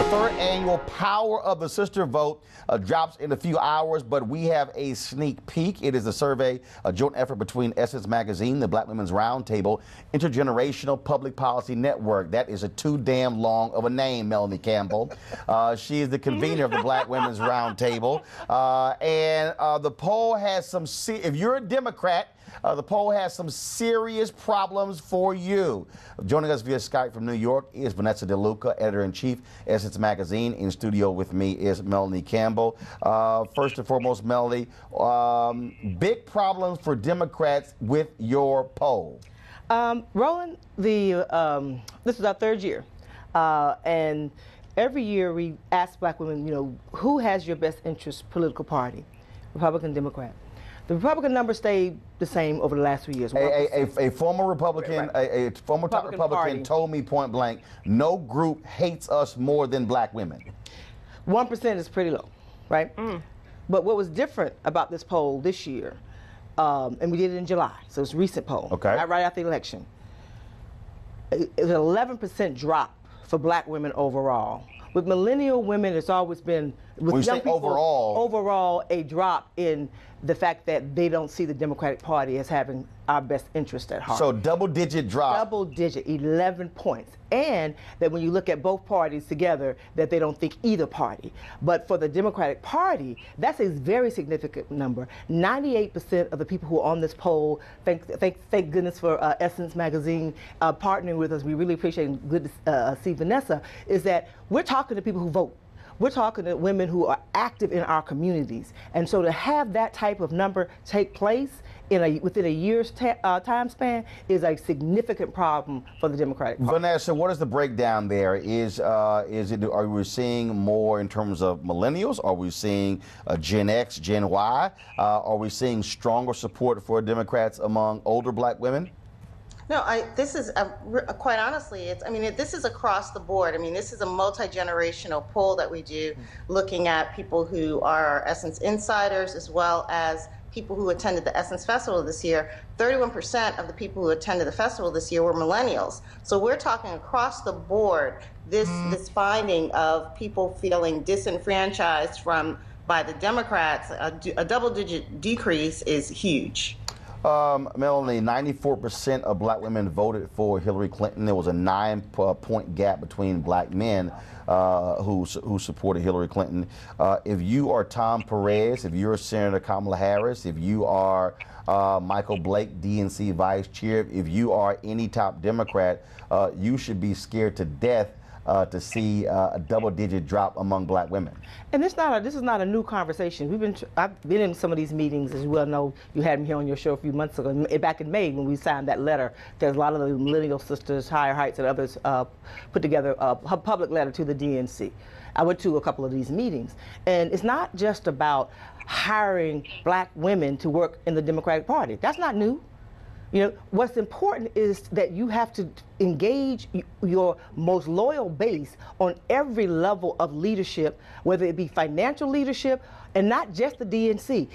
third annual Power of the Sister vote drops in a few hours, but we have a sneak peek. It is a survey, a joint effort between Essence Magazine, the Black Women's Roundtable, Intergenerational Public Policy Network. That is a too damn long of a name, Melanie Campbell. She is the convener of the Black Women's Roundtable. And the poll has some, if you're a Democrat, the poll has some serious problems for you. Joining us via Skype from New York is Vanessa Luca, editor-in-chief, Essence Magazine. In studio with me is Melanie Campbell. First and foremost, Melanie, big problems for Democrats with your poll. Roland, this is our third year, and every year we ask Black women, you know, who has your best interest political party, Republican, Democrat. The Republican number stayed the same over the last 3 years. A former Republican, right. a former Republican told me point blank, no group hates us more than Black women. 1% is pretty low, right? But what was different about this poll this year, and we did it in July, so it's a recent poll, right after the election, it was an 11% drop for Black women overall. With millennial women, it's always been, with young people, overall a drop in the fact that they don't see the Democratic Party as having our best interest at heart. So double-digit drop. Double-digit, 11 points. And that when you look at both parties together, that they don't think either party. But for the Democratic Party, that's a very significant number. 98% of the people who are on this poll, thank goodness for Essence Magazine partnering with us, we really appreciate it, good to see Vanessa, is that we're talking to people who vote. We're talking to women who are active in our communities. And so to have that type of number take place within a year's time span is a significant problem for the Democratic Party. Vanessa, what is the breakdown there? Are we seeing more in terms of millennials? Are we seeing Gen X, Gen Y? Are we seeing stronger support for Democrats among older Black women? No, this is, quite honestly, this is across the board. I mean, this is a multi-generational poll that we do, looking at people who are Essence insiders as well as people who attended the Essence Festival this year. 31% of the people who attended the festival this year were millennials. So we're talking across the board, this finding of people feeling disenfranchised by the Democrats, a double-digit decrease is huge. Melanie, 94% of Black women voted for Hillary Clinton. There was a 9-point gap between Black men who supported Hillary Clinton. If you are Tom Perez, if you're Senator Kamala Harris, if you are Michael Blake, DNC Vice Chair, if you are any top Democrat, you should be scared to death to see a double-digit drop among Black women. And this is not a new conversation. I've been in some of these meetings, as you well know. You had me here on your show a few months ago, back in May when we signed that letter. There's a lot of the millennial sisters, Higher Heights, and others put together a public letter to the DNC. I went to a couple of these meetings, and it's not just about hiring Black women to work in the Democratic Party. That's not new. You know, what's important is that you have to engage your most loyal base on every level of leadership, whether it be financial leadership, and not just the DNC.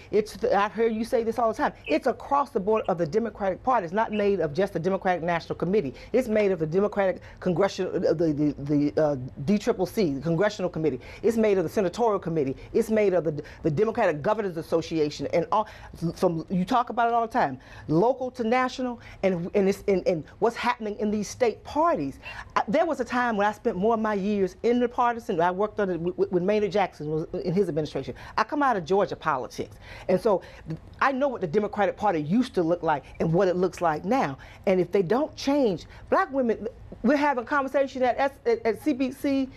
I've heard you say this all the time. It's across the board of the Democratic Party. It's not made of just the Democratic National Committee. It's made of the Democratic Congressional, the DCCC, the Congressional Committee. It's made of the Senatorial Committee. It's made of the Democratic Governors Association, and all. You talk about it all the time, local to national, and what's happening in these state parties. There was a time when I spent more of my years in the partisan. I worked on it with Maynard Jackson in his administration. I come out of Georgia politics, and so I know what the Democratic Party used to look like and what it looks like now. And if they don't change, Black women, we're having a conversation at CBCF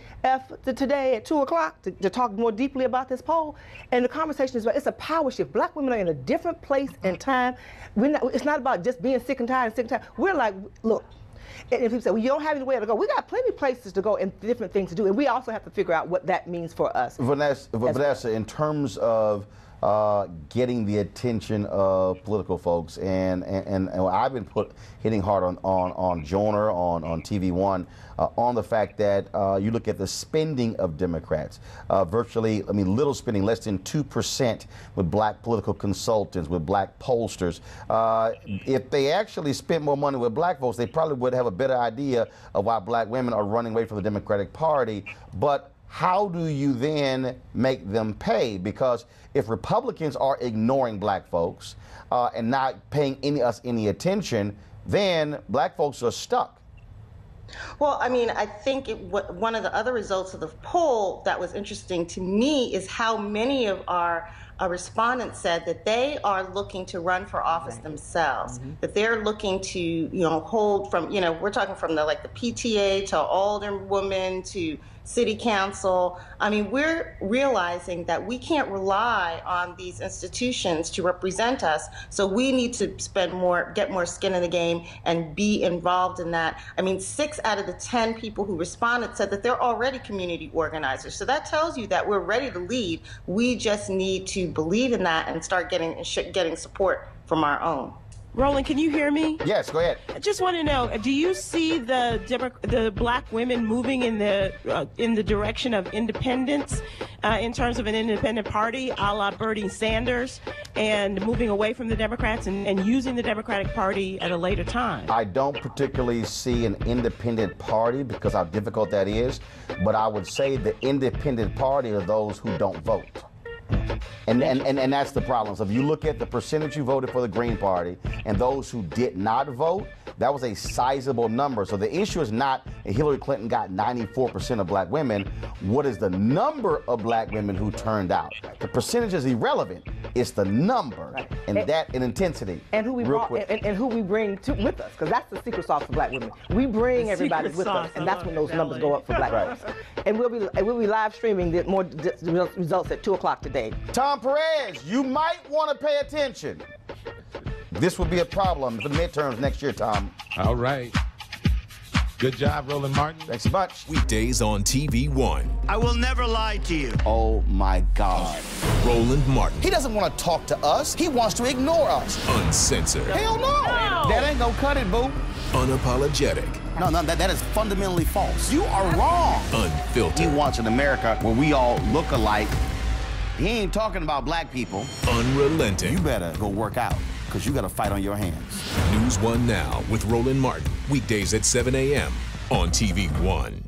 today at 2 o'clock to talk more deeply about this poll. And the conversation is about, it's a power shift. Black women are in a different place and time. It's not about just being sick and tired. We're like, look. And if people say, well, you don't have anywhere to go, we got plenty of places to go and different things to do, and we also have to figure out what that means for us. Vanessa, in terms of getting the attention of political folks, and I've been hitting hard on Joner, on TV One, on the fact that you look at the spending of Democrats, virtually, I mean, little spending, less than 2% with Black political consultants, with Black pollsters. If they actually spent more money with Black folks, they probably would have a better idea of why Black women are running away from the Democratic Party. But how do you then make them pay? Because if Republicans are ignoring black folks and not paying us any attention, then black folks are stuck. Well, I mean, I think one of the other results of the poll that was interesting to me is how many of our respondents said that they are looking to run for office themselves, that they're looking to, hold from, we're talking from the PTA to alderwoman to city council. I mean, we're realizing that we can't rely on these institutions to represent us, so we need to get more skin in the game and be involved in that. I mean, 6 out of the 10 people who responded said that they're already community organizers. So that tells you that we're ready to lead. We just need to believe in that and start getting support from our own. Roland, can you hear me? Yes, go ahead. I just want to know, do you see the black women moving in the direction of independence in terms of an independent party, a la Bernie Sanders, and moving away from the Democrats and using the Democratic Party at a later time? I don't particularly see an independent party because how difficult that is, but I would say the independent party are those who don't vote. And that's the problem. So if you look at the percentage who voted for the Green Party and those who did not vote, that was a sizable number. So the issue is not Hillary Clinton got 94% of black women. What is the number of black women who turned out? The percentage is irrelevant. It's the number and intensity. And who we bring with us, because that's the secret sauce for black women. We bring everybody with us, and that's when those numbers go up for black folks. And we'll be live streaming more results at 2 o'clock today. Tom Perez, you might want to pay attention. This would be a problem for the midterms next year, Tom. All right. Good job, Roland Martin. Thanks a bunch. Weekdays on TV One. I will never lie to you. Oh, my God. Roland Martin. He doesn't want to talk to us. He wants to ignore us. Uncensored. Hell no. That ain't gonna cut it, boo. Unapologetic. No, that is fundamentally false. You are wrong. Unfiltered. He wants an America where we all look alike. He ain't talking about black people. Unrelenting. You better go work out, because you got a fight on your hands. NewsOne Now with Roland Martin. Weekdays at 7 a.m. on TV One.